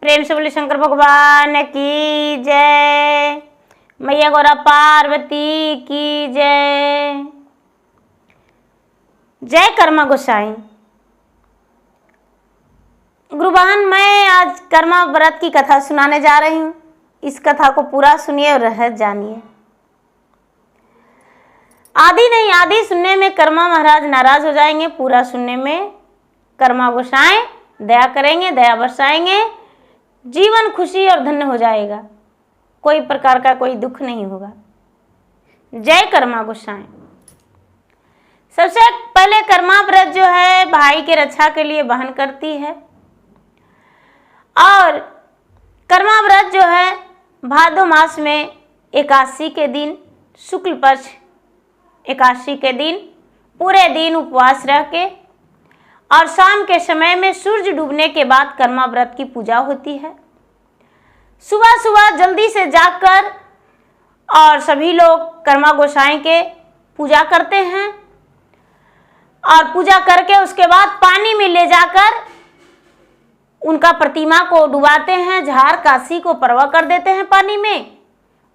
प्रेम से बोले शंकर भगवान की जय। मैया गौरा पार्वती की जय। जय कर्मा गोसाई। गुरुबान, मैं आज कर्मा व्रत की कथा सुनाने जा रही हूँ। इस कथा को पूरा सुनिए और रहस्य जानिए। आधी नहीं आधी सुनने में कर्मा महाराज नाराज हो जाएंगे, पूरा सुनने में कर्मा गोसाई दया करेंगे, दया बरसाएंगे, जीवन खुशी और धन्य हो जाएगा, कोई प्रकार का कोई दुख नहीं होगा। जय कर्मा गोसाई। सबसे पहले कर्मा व्रत जो है भाई के रक्षा के लिए बहन करती है, और कर्मा व्रत जो है भादो मास में एकादशी के दिन, शुक्ल पक्ष एकादशी के दिन पूरे दिन उपवास रह के और शाम के समय में सूरज डूबने के बाद कर्मा व्रत की पूजा होती है। सुबह सुबह जल्दी से जागकर और सभी लोग कर्मा गोसाई के पूजा करते हैं, और पूजा करके उसके बाद पानी में ले जाकर उनका प्रतिमा को डुबाते हैं, झार काशी को परवा कर देते हैं पानी में।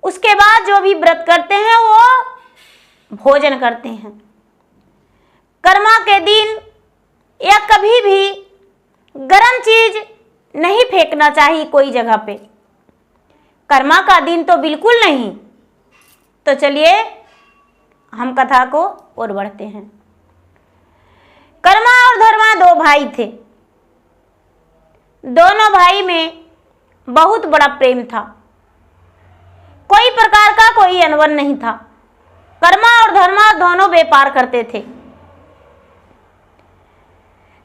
उसके बाद जो भी व्रत करते हैं वो भोजन करते हैं। कर्मा के दिन या कभी भी गरम चीज नहीं फेंकना चाहिए कोई जगह पे। कर्मा का दिन तो बिल्कुल नहीं। तो चलिए हम कथा को और बढ़ते हैं। कर्मा और धर्मा दो भाई थे। दोनों भाई में बहुत बड़ा प्रेम था, कोई प्रकार का कोई अनबन नहीं था। कर्मा और धर्मा दोनों व्यापार करते थे।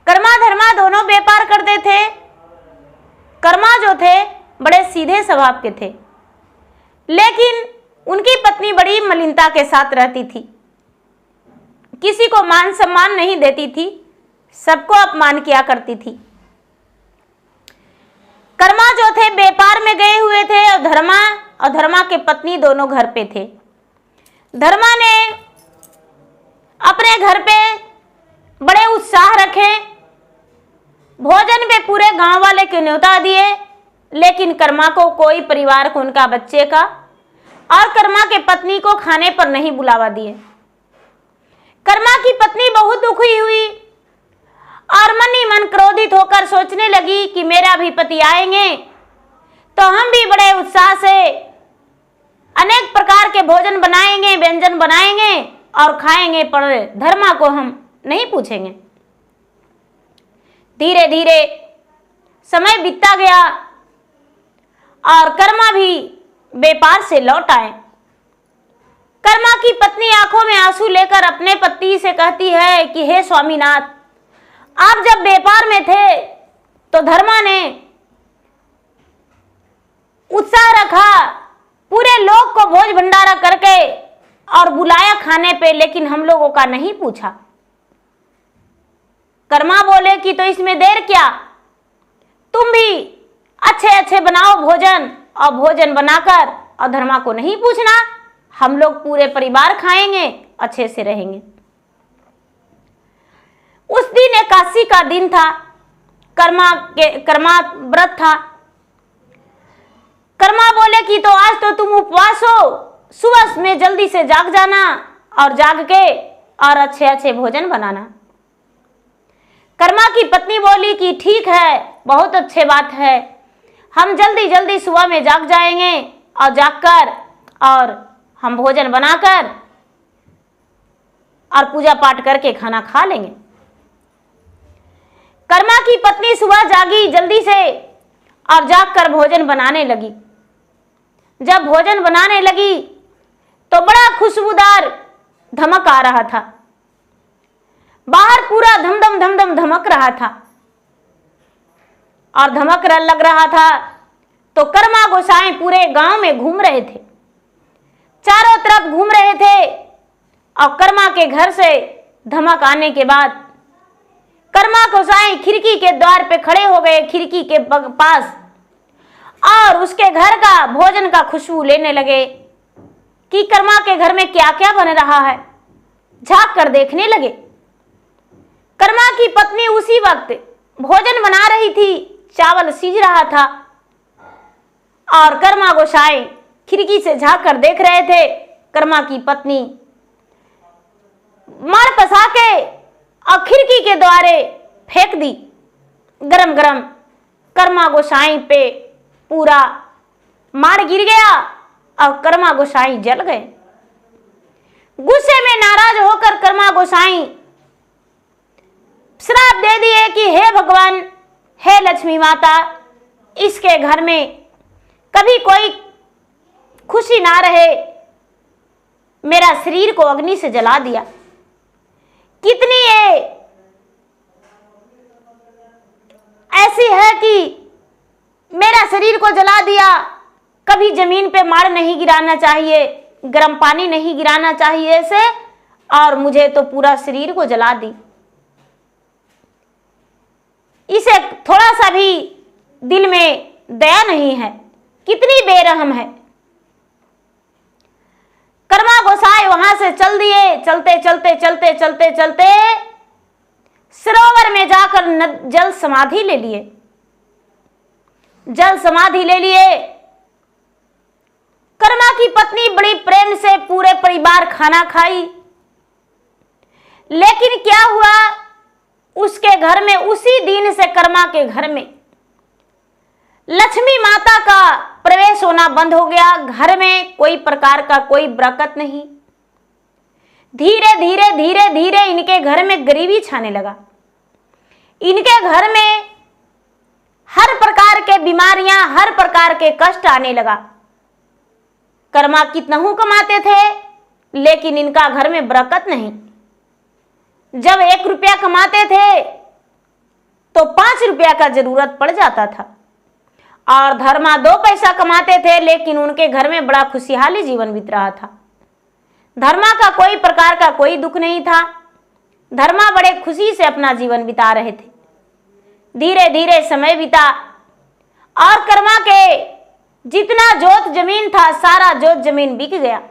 कर्मा धर्मा दोनों व्यापार करते थे। कर्मा जो थे बड़े सीधे स्वभाव के थे, लेकिन उनकी पत्नी बड़ी मलिनता के साथ रहती थी, किसी को मान सम्मान नहीं देती थी, सबको अपमान किया करती थी। कर्मा जो थे व्यापार में गए हुए थे, और धर्मा के पत्नी दोनों घर पे थे। धर्मा ने अपने घर पे बड़े उत्साह रखे, भोजन पे पूरे गांव वाले के न्योता दिए, लेकिन कर्मा को कोई परिवार को उनका बच्चे का और कर्मा के पत्नी को खाने पर नहीं बुलावा दिए। कर्मा की पत्नी बहुत दुखी हुई और मन ही मन क्रोधित होकर सोचने लगी कि मेरा भी पति आएंगे तो हम भी बड़े उत्साह से अनेक प्रकार के भोजन बनाएंगे, व्यंजन बनाएंगे और खाएंगे, पर धर्मा को हम नहीं पूछेंगे। धीरे धीरे समय बीतता गया और कर्मा भी व्यापार से लौट आए। कर्मा की पत्नी आंखों में आंसू लेकर अपने पति से कहती है कि हे स्वामीनाथ, आप जब व्यापार में थे तो धर्मा ने उत्साह रखा, पूरे लोग को भोज भंडारा करके और बुलाया खाने पे, लेकिन हम लोगों का नहीं पूछा। कर्मा बोले कि तो इसमें देर क्या, तुम भी अच्छे अच्छे बनाओ भोजन, और भोजन बनाकर और धर्मा को नहीं पूछना, हम लोग पूरे परिवार खाएंगे, अच्छे से रहेंगे। उस दिन एकादशी का दिन था, कर्मा व्रत था। कर्मा बोले कि तो आज तो तुम उपवास हो, सुबह में जल्दी से जाग जाना और जाग के और अच्छे अच्छे भोजन बनाना। कर्मा की पत्नी बोली कि ठीक है, बहुत अच्छे बात है, हम जल्दी जल्दी सुबह में जाग जाएंगे और जागकर और हम भोजन बनाकर और पूजा पाठ करके खाना खा लेंगे। कर्मा की पत्नी सुबह जागी जल्दी से और जागकर भोजन बनाने लगी। जब भोजन बनाने लगी तो बड़ा खुशबूदार धमक आ रहा था, बाहर पूरा धमधम धमधम धमक रहा था और धमक लग रहा था। तो कर्मा गोसाई पूरे गांव में घूम रहे थे, चारों तरफ घूम रहे थे, और कर्मा के घर से धमक आने के बाद कर्मा गोसाई खिड़की के द्वार पे खड़े हो गए, खिड़की के पास, और उसके घर का भोजन का खुशबू लेने लगे कि कर्मा के घर में क्या क्या बन रहा है। झांक कर देखने लगे। कर्मा की पत्नी उसी वक्त भोजन बना रही थी, चावल सीज रहा था और कर्मा गोसाई खिड़की से झांक कर देख रहे थे। कर्मा की पत्नी मार पसा के और खिड़की के द्वारे फेंक दी गरम गरम। कर्मा गोसाई पे पूरा मार गिर गया और कर्मा गोसाई जल गए। गुस्से में नाराज होकर कर्मा गोसाई श्राप दे दिए कि हे भगवान, हे लक्ष्मी माता, इसके घर में कभी कोई खुशी ना रहे। मेरा शरीर को अग्नि से जला दिया। कितनी ये ऐसी है कि मेरा शरीर को जला दिया। कभी जमीन पे मार नहीं गिराना चाहिए, गर्म पानी नहीं गिराना चाहिए ऐसे, और मुझे तो पूरा शरीर को जला दी। इसे थोड़ा सा भी दिल में दया नहीं है, कितनी बेरहम है। कर्मा गोसाई वहां से चल दिए। चलते चलते चलते चलते चलते सरोवर में जाकर जल समाधि ले लिए। जल समाधि ले लिए। कर्मा की पत्नी बड़ी प्रेम से पूरे परिवार खाना खाई। लेकिन क्या हुआ, उसके घर में उसी दिन से कर्मा के घर में लक्ष्मी माता का प्रवेश होना बंद हो गया। घर में कोई प्रकार का कोई बरकत नहीं। धीरे धीरे धीरे धीरे इनके घर में गरीबी छाने लगा। इनके घर में हर प्रकार के बीमारियां, हर प्रकार के कष्ट आने लगा। कर्मा कितनहु कमाते थे, लेकिन इनका घर में बरकत नहीं। जब 1 रुपया कमाते थे तो 5 रुपया का जरूरत पड़ जाता था। और धर्मा 2 पैसा कमाते थे, लेकिन उनके घर में बड़ा खुशहाली जीवन बीत रहा था। धर्मा का कोई प्रकार का कोई दुख नहीं था। धर्मा बड़े खुशी से अपना जीवन बिता रहे थे। धीरे धीरे समय बीता और कर्मा के जितना जोत जमीन था, सारा जोत जमीन बिक गया।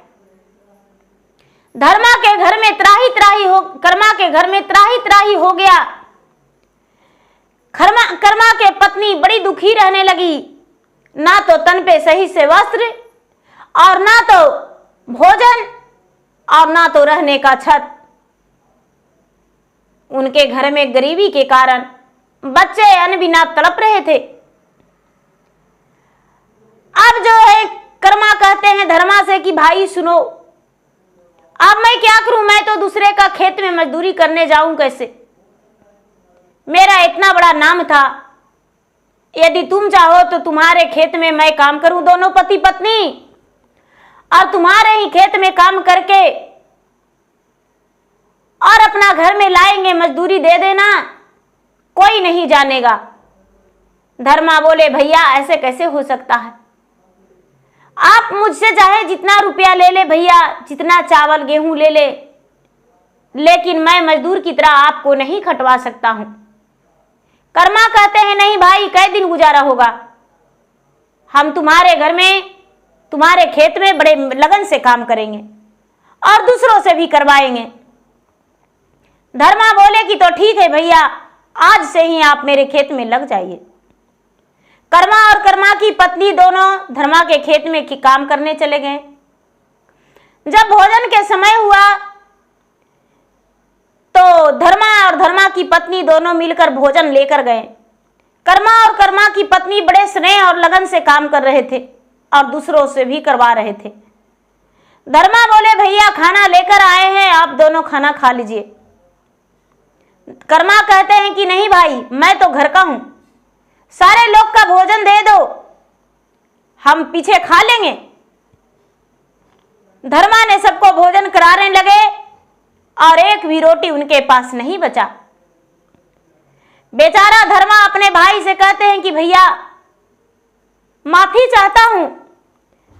धर्मा के घर में त्राही त्राही हो, कर्मा के घर में त्राही त्राही हो गया। कर्मा के पत्नी बड़ी दुखी रहने लगी। ना तो तन पे सही से वस्त्र, और ना तो भोजन, और ना तो रहने का छत। उनके घर में गरीबी के कारण बच्चे अन्न बिना तड़प रहे थे। अब जो है कर्मा कहते हैं धर्मा से कि भाई सुनो, अब मैं क्या करूं, मैं तो दूसरे का खेत में मजदूरी करने जाऊं कैसे? मेरा इतना बड़ा नाम था, यदि तुम चाहो तो तुम्हारे खेत में मैं काम करूं, दोनों पति पत्नी, और तुम्हारे ही खेत में काम करके और अपना घर में लाएंगे, मजदूरी दे देना, कोई नहीं जानेगा। धर्मा बोले भैया ऐसे कैसे हो सकता है? आप मुझसे चाहे जितना रुपया ले ले भैया, जितना चावल गेहूं ले ले, लेकिन मैं मजदूर की तरह आपको नहीं खटवा सकता हूं। कर्मा कहते हैं नहीं भाई, कई दिन गुजारा होगा, हम तुम्हारे घर में, तुम्हारे खेत में बड़े लगन से काम करेंगे और दूसरों से भी करवाएंगे। धर्मा बोले कि तो ठीक है भैया, आज से ही आप मेरे खेत में लग जाइए। कर्मा और कर्मा की पत्नी दोनों धर्मा के खेत में काम करने चले गए। जब भोजन के समय हुआ तो धर्मा और धर्मा की पत्नी दोनों मिलकर भोजन लेकर गए। कर्मा और कर्मा की पत्नी बड़े स्नेह और लगन से काम कर रहे थे और दूसरों से भी करवा रहे थे। धर्मा बोले भैया खाना लेकर आए हैं, आप दोनों खाना खा लीजिए। कर्मा कहते हैं कि नहीं भाई, मैं तो घर का हूं, सारे लोग का भोजन दे दो, हम पीछे खा लेंगे। धर्मा ने सबको भोजन कराने लगे और एक भी रोटी उनके पास नहीं बचा। बेचारा धर्मा अपने भाई से कहते हैं कि भैया माफी चाहता हूं,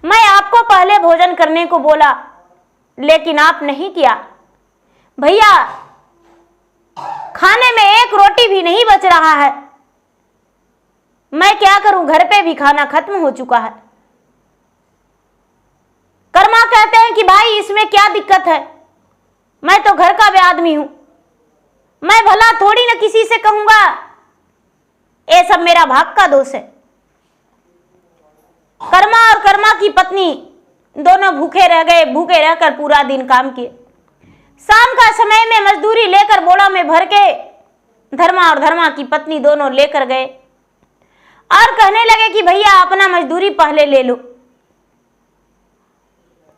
मैं आपको पहले भोजन करने को बोला, लेकिन आप नहीं किया। भैया खाने में एक रोटी भी नहीं बच रहा है, मैं क्या करूं, घर पे भी खाना खत्म हो चुका है। कर्मा कहते हैं कि भाई इसमें क्या दिक्कत है, मैं तो घर का भी आदमी हूं, मैं भला थोड़ी ना किसी से कहूंगा, ये सब मेरा भाग का दोष है। कर्मा और कर्मा की पत्नी दोनों भूखे रह गए। भूखे रहकर पूरा दिन काम किए। शाम का समय में मजदूरी लेकर बोड़ा में भर के धर्मा और धर्मा की पत्नी दोनों लेकर गए और कहने लगे कि भैया अपना मजदूरी पहले ले लो।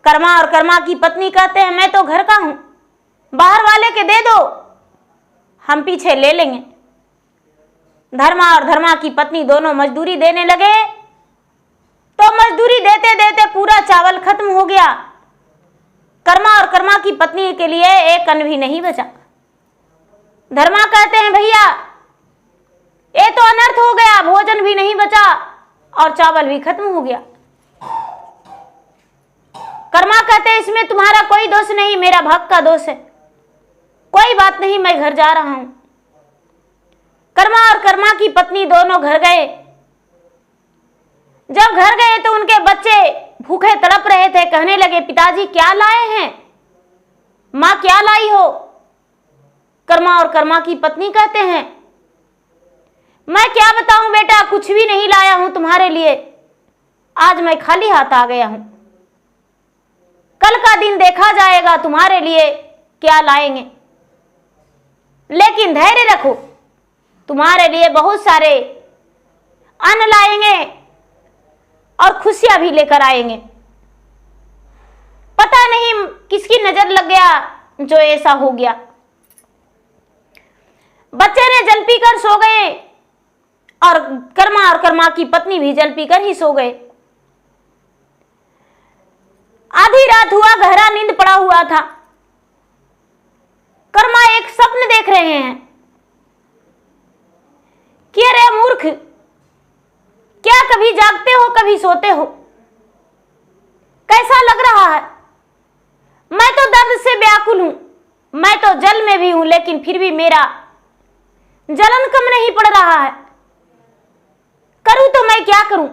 कर्मा और कर्मा की पत्नी कहते हैं मैं तो घर का हूं, बाहर वाले के दे दो, हम पीछे ले लेंगे। धर्मा और धर्मा की पत्नी दोनों मजदूरी देने लगे तो मजदूरी देते देते पूरा चावल खत्म हो गया। कर्मा और कर्मा की पत्नी के लिए एक अन्न भी नहीं बचा। धर्मा कहते हैं भैया ये तो अनर्थ हो गया, भोजन भी नहीं बचा और चावल भी खत्म हो गया। कर्मा कहते हैं इसमें तुम्हारा कोई दोष नहीं, मेरा भाग का दोष है, कोई बात नहीं, मैं घर जा रहा हूं। कर्मा और कर्मा की पत्नी दोनों घर गए। जब घर गए तो उनके बच्चे भूखे तड़प रहे थे। कहने लगे पिताजी क्या लाए हैं, मां क्या लाई हो। कर्मा और कर्मा की पत्नी कहते हैं मैं क्या बताऊं बेटा, कुछ भी नहीं लाया हूं तुम्हारे लिए, आज मैं खाली हाथ आ गया हूं। कल का दिन देखा जाएगा तुम्हारे लिए क्या लाएंगे, लेकिन धैर्य रखो, तुम्हारे लिए बहुत सारे अन्न लाएंगे और खुशियां भी लेकर आएंगे। पता नहीं किसकी नजर लग गया जो ऐसा हो गया। बच्चे ने जल पीकर सो गए और कर्मा की पत्नी भी जल पीकर ही सो गए। आधी रात हुआ, गहरा नींद पड़ा हुआ था। कर्मा एक स्वप्न देख रहे हैं कि अरे मूर्ख, क्या कभी जागते हो कभी सोते हो, कैसा लग रहा है, मैं तो दर्द से व्याकुल हूं, मैं तो जल में भी हूं लेकिन फिर भी मेरा जलन कम नहीं पड़ रहा है, करूं तो मैं क्या करूं।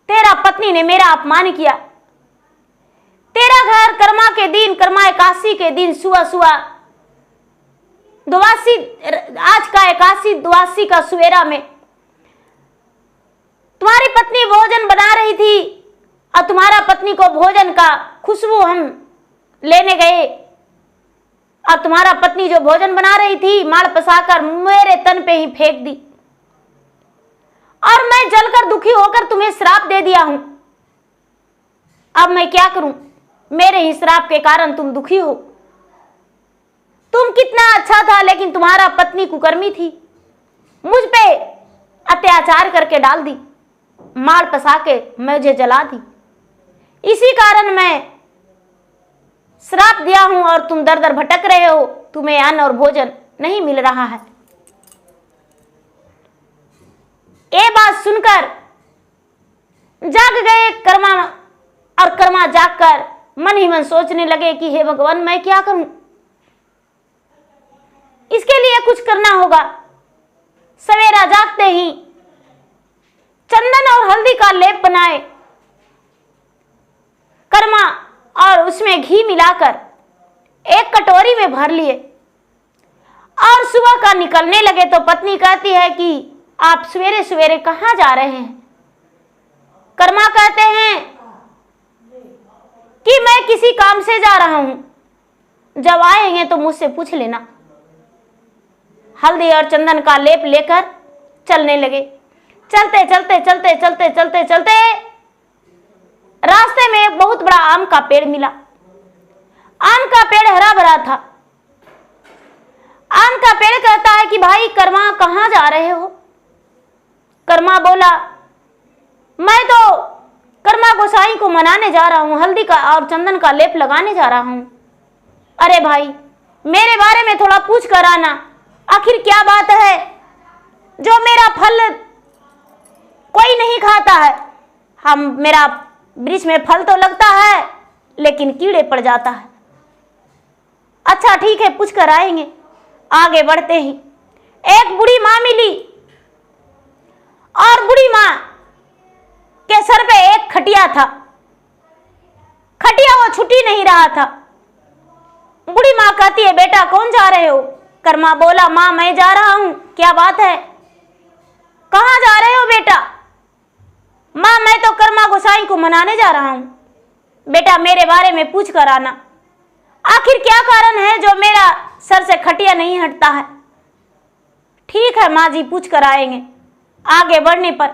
तेरा पत्नी ने मेरा अपमान किया, तेरा घर कर्मा के दिन, कर्मा एकादशी के दिन सुबह सुबह द्वादशी, आज का एकादशी द्वादशी का सवेरा में तुम्हारी पत्नी भोजन बना रही थी और तुम्हारा पत्नी को भोजन का खुशबू हम लेने गए और तुम्हारा पत्नी जो भोजन बना रही थी माड़ पसाकर मेरे तन पे ही फेंक दी और मैं जलकर दुखी होकर तुम्हें श्राप दे दिया हूं। अब मैं क्या करूं, मेरे ही श्राप के कारण तुम दुखी हो। तुम कितना अच्छा था लेकिन तुम्हारा पत्नी कुकर्मी थी, मुझ पे अत्याचार करके डाल दी, मार पसा के मुझे जला दी, इसी कारण मैं श्राप दिया हूं और तुम दर दर भटक रहे हो, तुम्हें अन्न और भोजन नहीं मिल रहा है। ये बात सुनकर जाग गए कर्मा और कर्मा जागकर मन ही मन सोचने लगे कि हे भगवान मैं क्या करूं, इसके लिए कुछ करना होगा। सवेरा जागते ही चंदन और हल्दी का लेप बनाए कर्मा और उसमें घी मिलाकर एक कटोरी में भर लिए और सुबह का निकलने लगे तो पत्नी कहती है कि आप सवेरे सवेरे कहां जा रहे हैं। कर्मा कहते हैं कि मैं किसी काम से जा रहा हूं, जब आएंगे तो मुझसे पूछ लेना। हल्दी और चंदन का लेप लेकर चलने लगे। चलते चलते चलते चलते चलते चलते रास्ते में एक बहुत बड़ा आम का पेड़ मिला। आम का पेड़ हरा भरा था। आम का पेड़ कहता है कि भाई कर्मा कहां जा रहे हो। कर्मा बोला मैं तो कर्मा गोसाई को मनाने जा रहा हूं, हल्दी का और चंदन का लेप लगाने जा रहा हूं। अरे भाई मेरे बारे में थोड़ा पूछ कर आना, आखिर क्या बात है जो मेरा फल कोई नहीं खाता है। मेरा वृक्ष में फल तो लगता है लेकिन कीड़े पड़ जाता है। अच्छा ठीक है पूछ कर आएंगे। आगे बढ़ते ही एक बूढ़ी माँ मिली और बूढ़ी माँ के सर पे एक खटिया था। खटिया वो छुटी नहीं रहा था। बूढ़ी माँ कहती है बेटा कौन जा रहे हो। कर्मा बोला माँ मैं जा रहा हूं। क्या बात है, कहां जा रहे हो बेटा। माँ मैं तो कर्मा गोसाई को मनाने जा रहा हूं। बेटा मेरे बारे में पूछ कर आना, आखिर क्या कारण है जो मेरा सर से खटिया नहीं हटता है। ठीक है माँ जी, पूछ कर आएंगे। आगे बढ़ने पर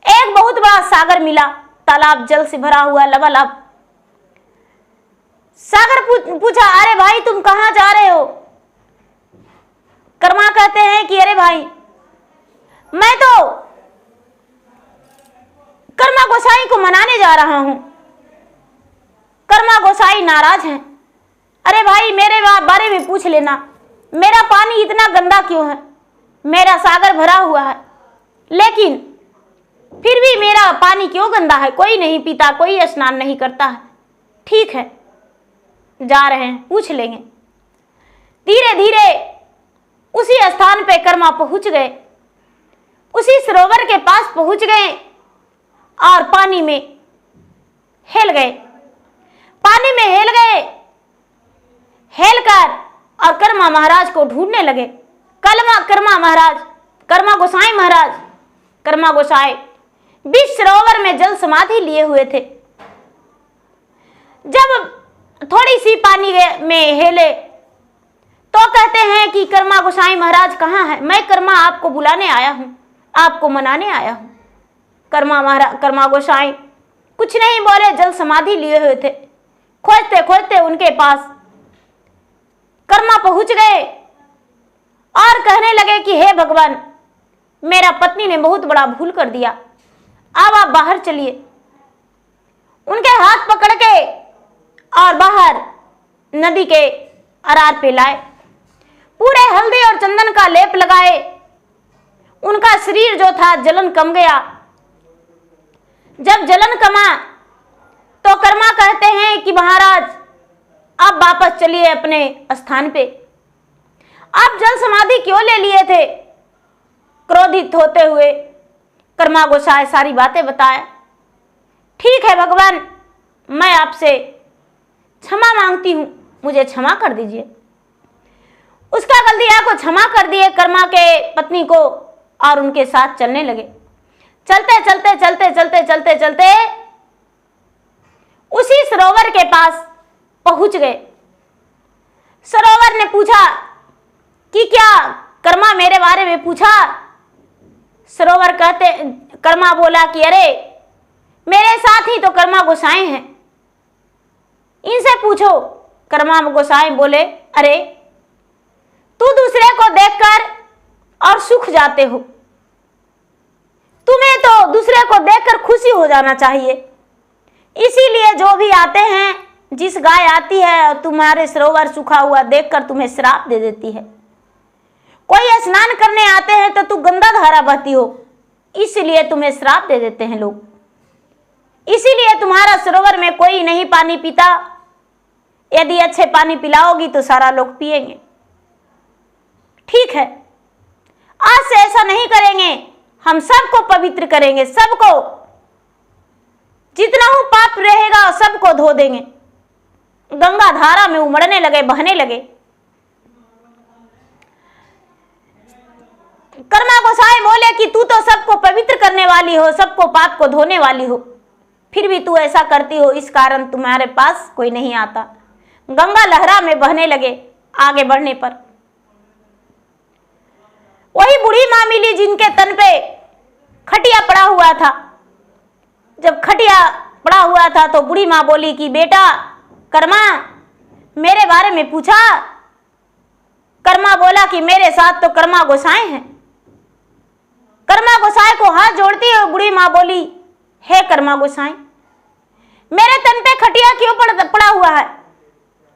एक बहुत बड़ा सागर मिला, तालाब जल से भरा हुआ लबालब। सागर पूछा, अरे भाई तुम कहाँ जा रहे हो? कर्मा कहते हैं कि अरे भाई मैं तो कर्मा गोसाई को मनाने जा रहा हूं। कर्मा गोसाई नाराज हैं। अरे भाई मेरे बारे में पूछ लेना, मेरा पानी इतना गंदा क्यों है? मेरा सागर भरा हुआ है, लेकिन फिर भी मेरा पानी क्यों गंदा है? कोई नहीं पीता, कोई स्नान नहीं करता है। ठीक है, जा रहे हैं, पूछ लेंगे। धीरे धीरे उसी स्थान पे कर्मा पहुंच गए, उसी सरोवर के पास पहुंच गए और पानी में हेल गए। पानी में हेल गए, हेलकर और कर्मा महाराज को ढूंढने लगे। कर्मा महाराज, कर्मा गोसाई महाराज, कर्मा गोसाई बीच सरोवर में जल समाधि लिए हुए थे। जब थोड़ी सी पानी में हेले तो कहते हैं कि कर्मा गोसाई महाराज कहाँ है? मैं कर्मा आपको बुलाने आया हूं, आपको मनाने आया हूं। कर्मा गोसाई कुछ नहीं बोले, जल समाधि लिए हुए थे। खोजते खोजते उनके पास कर्मा पहुंच गए और कहने लगे कि हे भगवान, मेरा पत्नी ने बहुत बड़ा भूल कर दिया, अब आप बाहर चलिए। उनके हाथ पकड़ के और बाहर नदी के अरार पे लाए, पूरे हल्दी और चंदन का लेप लगाए। उनका शरीर जो था जलन कम गया। जब जलन कमा तो कर्मा कहते हैं कि महाराज आप वापस चलिए अपने स्थान पे। आप जल समाधि क्यों ले लिए थे? क्रोधित होते हुए कर्मा गोसाई सारी बातें बताए। ठीक है भगवान, मैं आपसे क्षमा मांगती हूं, मुझे क्षमा कर दीजिए। उसका गलतियां को क्षमा कर दिए कर्मा के पत्नी को और उनके साथ चलने लगे। चलते चलते चलते चलते चलते चलते उसी सरोवर के पास पहुंच गए। सरोवर ने पूछा कि क्या कर्मा मेरे बारे में पूछा? सरोवर कर्मा बोला कि अरे मेरे साथ ही तो कर्मा गोसाई हैं, इनसे पूछो। कर्मा गोसाई बोले, अरे तू दूसरे को देखकर और सुख जाते हो, तुम्हें तो दूसरे को देखकर खुशी हो जाना चाहिए। इसीलिए जो भी आते हैं, जिस गाय आती है तुम्हारे सरोवर सूखा हुआ देखकर तुम्हें श्राप दे देती है। कोई स्नान करने आते हैं तो तू गंदा धारा बहती हो, इसलिए तुम्हें श्राप दे देते हैं लोग। इसीलिए तुम्हारा सरोवर में कोई नहीं पानी पीता। यदि अच्छे पानी पिलाओगी तो सारा लोग पिएंगे। ठीक है, आज से ऐसा नहीं करेंगे, हम सबको पवित्र करेंगे, सबको जितना हूं पाप रहेगा सबको धो देंगे। गंगा धारा में उमड़ने लगे, बहने लगे। कर्मा गोसाई बोले कि तू तो सबको पवित्र करने वाली हो, सबको पाप को धोने वाली हो, फिर भी तू ऐसा करती हो, इस कारण तुम्हारे पास कोई नहीं आता। गंगा लहरा में बहने लगे। आगे बढ़ने पर वही बूढ़ी मां मिली जिनके तन पे खटिया पड़ा हुआ था। जब खटिया पड़ा हुआ था तो बूढ़ी मां बोली कि बेटा कर्मा मेरे बारे में पूछा। कर्मा बोला कि मेरे साथ तो कर्मा गोसाई हैं। कर्मा गोसाई को हाथ जोड़ती है बूढ़ी मां बोली, हे कर्मा गोसाई, मेरे तन पे खटिया क्यों पड़ा हुआ है?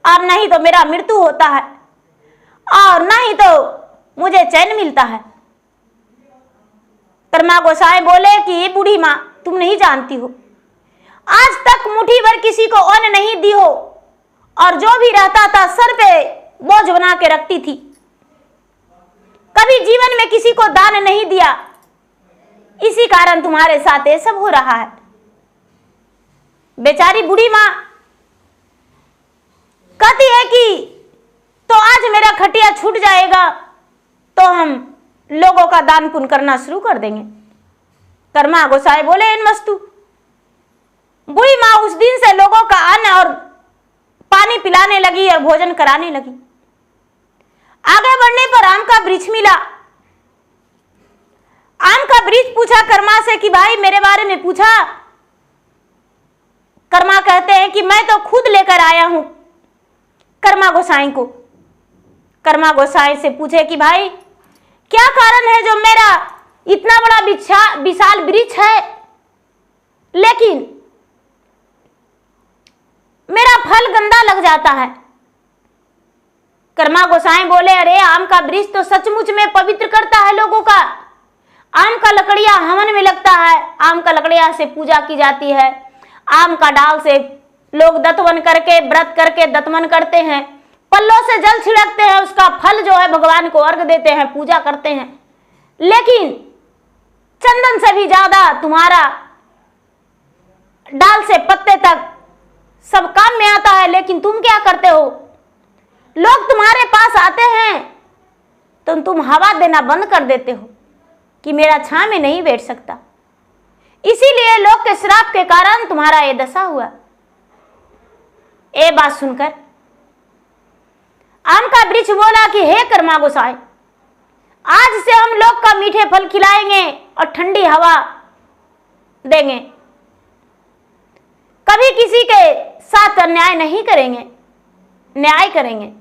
और नहीं तो मेरा मृत्यु होता है और नहीं तो मुझे चैन मिलता है। कर्मा गोसाई बोले कि ये बूढ़ी मां तुम नहीं जानती हो, आज तक मुट्ठी भर किसी को अन्न नहीं दी हो और जो भी रहता था सर पे बोझ बना के रखती थी। कभी जीवन में किसी को दान नहीं दिया, इसी कारण तुम्हारे साथ ये सब हो रहा है। बेचारी बूढ़ी मां कहती है कि तो आज मेरा खटिया छूट जाएगा तो हम लोगों का दान पुण्य करना शुरू कर देंगे। कर्मा गोसाई बोले इन मस्तु, बूढ़ी माँ उस दिन से लोगों का अन्न और पानी पिलाने लगी और भोजन कराने लगी। आगे बढ़ने पर आम का वृक्ष मिला। आम का वृक्ष पूछा कर्मा से कि भाई मेरे बारे में पूछा। कर्मा कहते हैं कि मैं तो खुद लेकर आया हूं कर्मा गोसाई को। कर्मा गोसाई से पूछे कि भाई क्या कारण है जो मेरा इतना बड़ा विशाल वृक्ष है लेकिन मेरा फल गंदा लग जाता है। कर्मा गोसाई बोले अरे आम का वृक्ष तो सचमुच में पवित्र करता है लोगों का। आम का लकड़ियां हवन में लगता है, आम का लकड़ियां से पूजा की जाती है, आम का डाल से लोग दतवन करके व्रत करके दतवन करते हैं, पल्लों से जल छिड़कते हैं, उसका फल जो है भगवान को अर्घ देते हैं, पूजा करते हैं। लेकिन चंदन से भी ज्यादा तुम्हारा डाल से पत्ते तक सब काम में आता है, लेकिन तुम क्या करते हो? लोग तुम्हारे पास आते हैं तो तुम हवा देना बंद कर देते हो कि मेरा छांव में नहीं बैठ सकता। इसीलिए लोग के श्राप के कारण तुम्हारा ये दशा हुआ। ये बात सुनकर आम का वृक्ष बोला कि हे कर्मा गोसाई, आज से हम लोग का मीठे फल खिलाएंगे और ठंडी हवा देंगे, कभी किसी के साथ अन्याय नहीं करेंगे, न्याय करेंगे।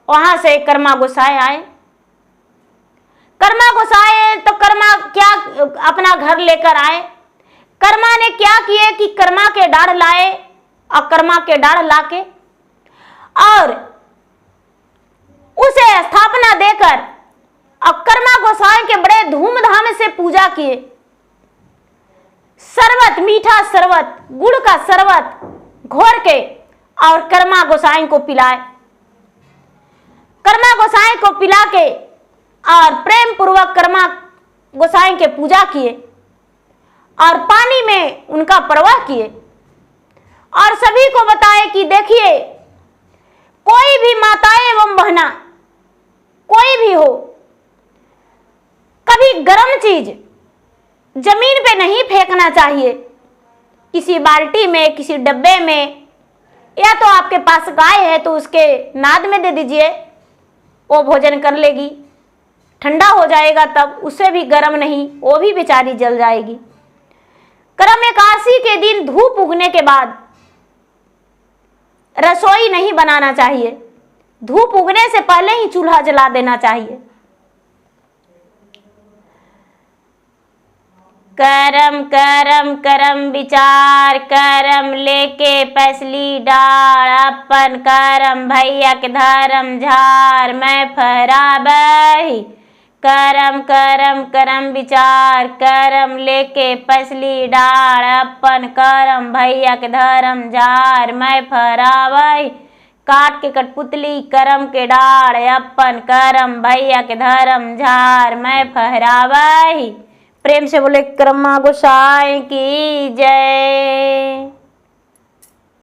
वहां से कर्मा गोसाई आए। कर्मा गोसाई तो कर्मा क्या अपना घर लेकर आए। कर्मा ने क्या किए कि कर्मा के डाढ़ लाए और कर्मा के डाढ़ लाके और उसे स्थापना देकर और कर्मा गोसाई के बड़े धूमधाम से पूजा किए। शरबत, मीठा शरबत, गुड़ का शरबत घोर के और कर्मा गोसाई को पिलाए। कर्मा गोसाई को पिला के और प्रेम पूर्वक कर्मा गोसाई के पूजा किए और पानी में उनका प्रवाह किए और सभी को बताए कि देखिए कोई भी माता एवं बहना कोई भी हो, कभी गर्म चीज जमीन पे नहीं फेंकना चाहिए। किसी बाल्टी में, किसी डब्बे में, या तो आपके पास गाय है तो उसके नाद में दे दीजिए, वो भोजन कर लेगी, ठंडा हो जाएगा तब उससे भी गर्म नहीं, वो भी बेचारी जल जाएगी। कर्म एकादशी के दिन धूप उगने के बाद रसोई नहीं बनाना चाहिए, धूप उगने से पहले ही चूल्हा जला देना चाहिए। करम करम करम विचार, करम लेके पैसली डाल, अपन करम भैया के धर्म झार, मैं फहराबही। करम करम करम विचार, करम लेके पैसली डाल, अपन करम भैया के धर्म झार, मैं फहराबही। काट के कठपुतली करम के डाल, अपन करम भैया के धर्म झार, मैं फहराबही। प्रेम से बोले कर्मा गोसाई की जय।